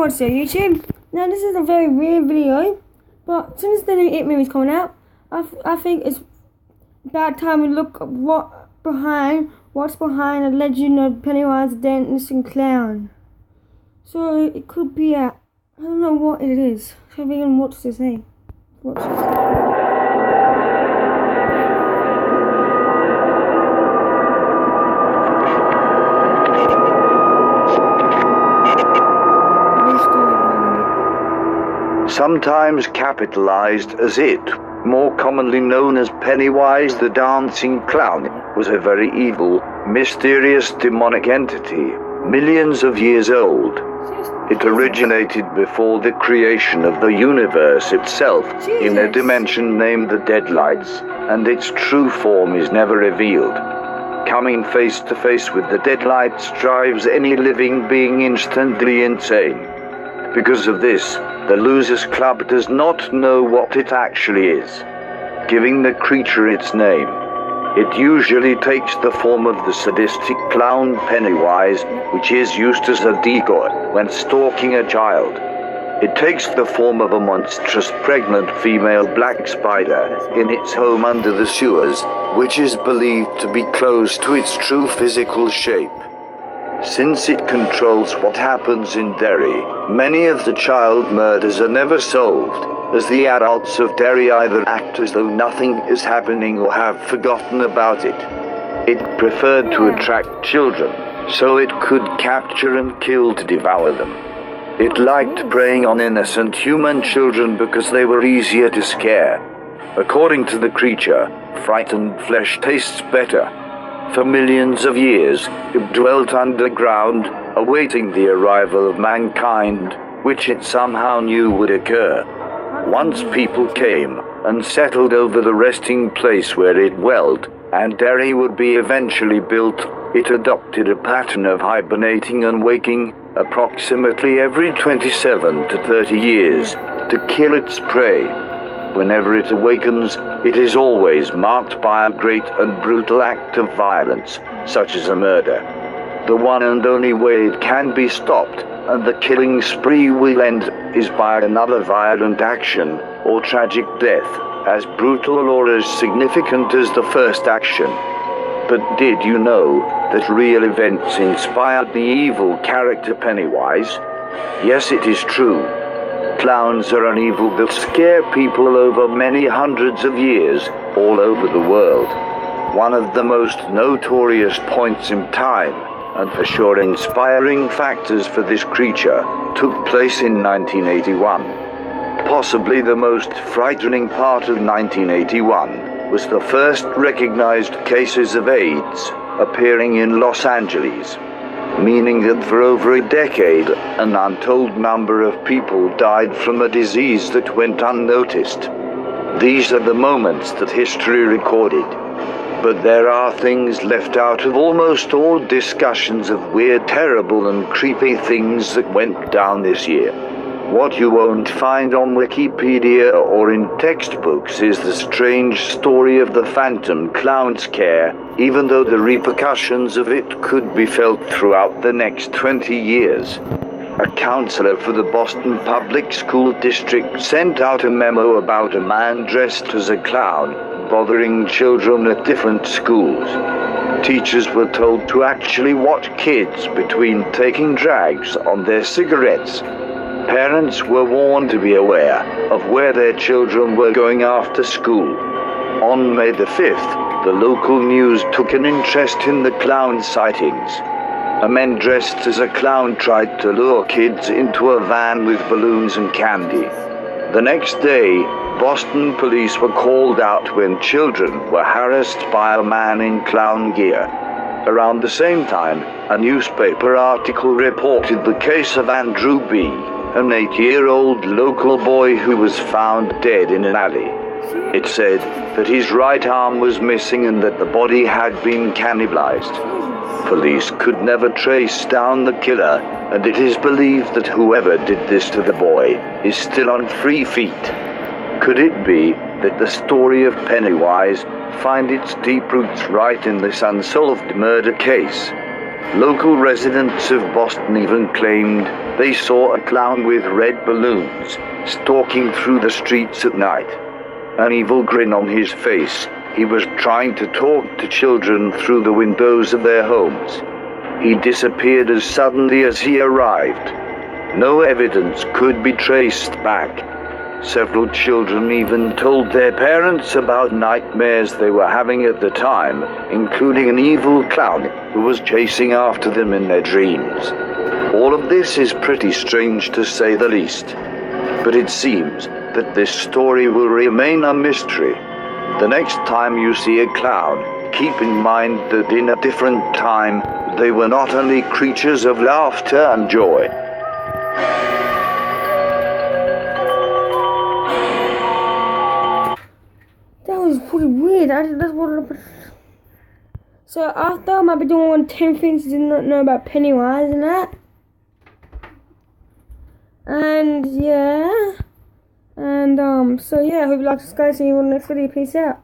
watch their YouTube. Now this is a very weird video, but since the new It movie's coming out, I think it's about time we look at what's behind the legend of Pennywise the dancing clown. So it could be I don't know what it is. So we can watch this thing. Watch this. Sometimes capitalized as It, more commonly known as Pennywise the Dancing Clown, was a very evil, mysterious demonic entity, millions of years old. It originated before the creation of the universe itself, in a dimension named the Deadlights, and its true form is never revealed. Coming face to face with the Deadlights drives any living being instantly insane. Because of this, the Losers Club does not know what it actually is, giving the creature its name. It usually takes the form of the sadistic clown Pennywise, which is used as a decoy when stalking a child. It takes the form of a monstrous pregnant female black spider in its home under the sewers, which is believed to be close to its true physical shape. Since it controls what happens in Derry, many of the child murders are never solved, as the adults of Derry either act as though nothing is happening or have forgotten about it. It preferred to attract children, so it could capture and kill to devour them. It liked preying on innocent human children because they were easier to scare. According to the creature, frightened flesh tastes better. For millions of years, it dwelt underground, awaiting the arrival of mankind, which it somehow knew would occur. Once people came and settled over the resting place where it dwelt, and Derry would be eventually built, it adopted a pattern of hibernating and waking approximately every 27 to 30 years to kill its prey. Whenever it awakens, it is always marked by a great and brutal act of violence, such as a murder. The one and only way it can be stopped, and the killing spree will end, is by another violent action, or tragic death, as brutal or as significant as the first action. But did you know that real events inspired the evil character Pennywise? Yes, it is true. Clowns are an evil that scare people over many hundreds of years all over the world. One of the most notorious points in time, and for sure inspiring factors for this creature, took place in 1981. Possibly the most frightening part of 1981 was the first recognized cases of AIDS appearing in Los Angeles, meaning that for over a decade, an untold number of people died from a disease that went unnoticed. These are the moments that history recorded. But there are things left out of almost all discussions of weird, terrible, and creepy things that went down this year. What you won't find on Wikipedia or in textbooks is the strange story of the phantom clown scare, even though the repercussions of it could be felt throughout the next 20 years. A counselor for the Boston Public School District sent out a memo about a man dressed as a clown bothering children at different schools. Teachers were told to actually watch kids between taking drags on their cigarettes. Parents were warned to be aware of where their children were going after school. On May the 5th, the local news took an interest in the clown sightings. A man dressed as a clown tried to lure kids into a van with balloons and candy. The next day, Boston police were called out when children were harassed by a man in clown gear. Around the same time, a newspaper article reported the case of Andrew B., an 8-year-old local boy who was found dead in an alley. It said that his right arm was missing and that the body had been cannibalized. Police could never trace down the killer, and it is believed that whoever did this to the boy is still on free feet. Could it be that the story of Pennywise finds its deep roots right in this unsolved murder case? Local residents of Boston even claimed They saw a clown with red balloons stalking through the streets at night. An evil grin on his face, he was trying to talk to children through the windows of their homes. He disappeared as suddenly as he arrived. No evidence could be traced back. Several children even told their parents about nightmares they were having at the time, including an evil clown who was chasing after them in their dreams. All of this is pretty strange to say the least, but it seems that this story will remain a mystery. The next time you see a clown, keep in mind that in a different time, they were not only creatures of laughter and joy. That was pretty weird. That's what. So after I might be doing 10 things you did not know about Pennywise and that. And yeah. And so yeah, I hope you like this guys. See you on the next video. Peace out.